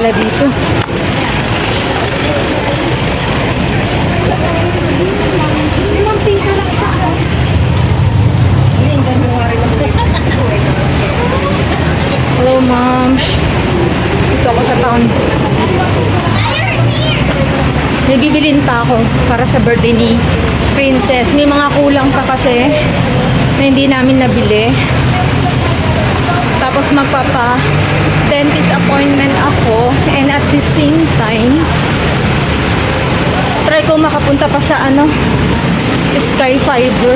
pala dito. Limang piso lang isa. Hello, moms. Dito ako sa town. May bibilin pa ako para sa birthday ni Princess. May mga kulang pa kasi na hindi namin nabili. Tapos magpapa-dentist appointment ako. And at the same time, try ko makapunta pa sa Sky Fiber.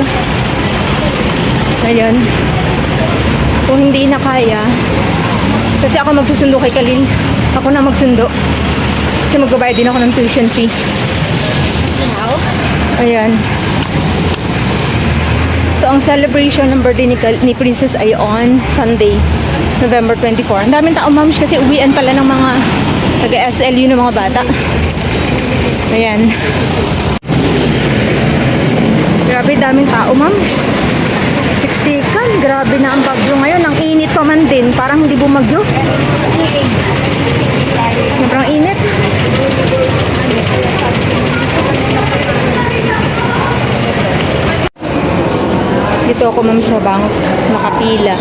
Ayan. Kung hindi na kaya, kasi ako magsusundo kay Kalin. Ako na magsundo. Kasi magbabayad din ako ng tuition fee. Ayan. So, ang celebration ng birthday ni Princess ay on Sunday, November 24. Ang daming tao, mams, kasi uwian pala ng mga taga-SLU ng mga bata. Ayan. Grabe, daming tao, mams. Siksikan. Grabe na ang bagyo ngayon. Ang init pa man din. Parang hindi bumagyo. Sobrang init. Dito ako, ma'am, sa bank. Nakapila.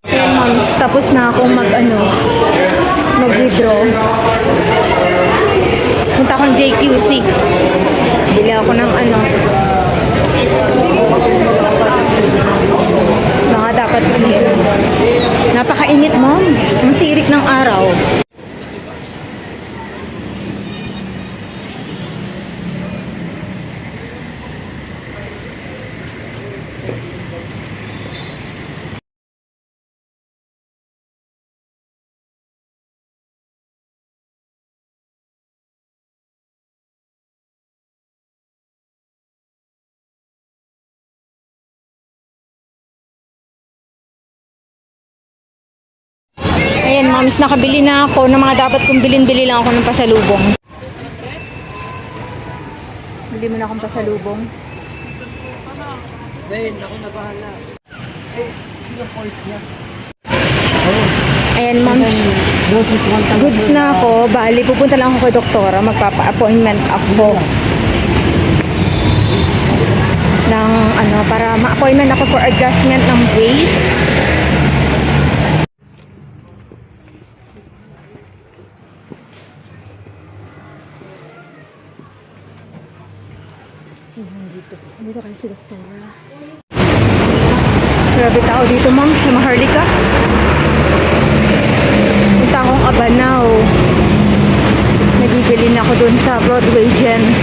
Ayan, ma'am. Tapos na akong mag-withdraw. Punta akong JQC. Bili ako ng mga dapat bilhin. Napakainit, ma'am. Ang tirik ng araw. Ayan, moms, nakabili na ako ng mga dapat kong bilhin-bili lang ako ng pasalubong. Bili mo na akong pasalubong. Ben, ako na bahala. Ayan, moms, goods na ako. Bali, pupunta lang ako kay doktora. Magpapa-appointment ako. Para ma-appointment ako for adjustment ng waist. Dito kayo si doktora. Grabe tao dito, ma'am, sa Maharlika. Punta akong Abanaw. Nabibili na ako dun sa Broadway Gems.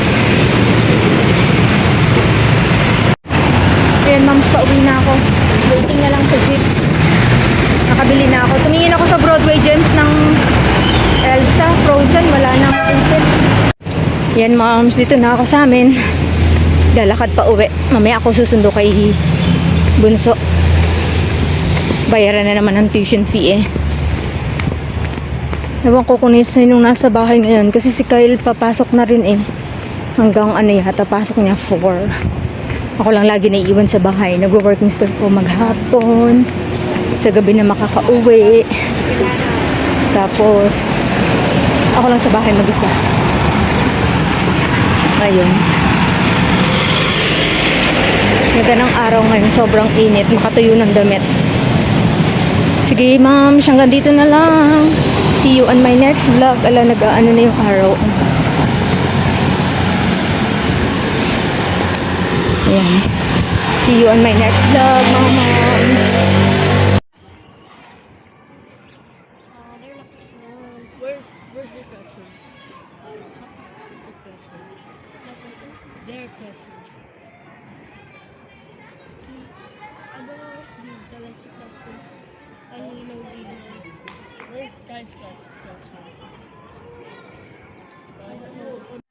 Ayan, ma'am, pauwi na ako. Waiting na lang sa jeep. Nakabili na ako. Tumingin ako sa Broadway Gems ng Elsa, Frozen. Wala nang open. Ayan, ma'am, dito na ako sa amin. Lalakad pa uwi. Mamaya ako susundo kay Bunso. Bayaran na naman ang tuition fee eh. Ewan ko kung sinong nasa bahay ngayon. Kasi si Kyle papasok na rin eh. Hanggang yata pasok niya 4. Ako lang lagi naiiwan sa bahay. Nagwo-work mister ko maghapon. Sa gabi na makakauwi. Tapos ako lang sa bahay mag-isa. Ayun. Ganda ng araw ngayon, sobrang init, makatuyo ng damit. Sige, ma'am, hanggang dito na lang. See you on my next vlog. Ala, nag-ano na yung araw. Ayan. See you on my next vlog, mama. Where's their classroom? The classroom. Their classroom. I don't know what's big, so let's see classroom. I need no reading. Where's Sky's classroom? I don't know.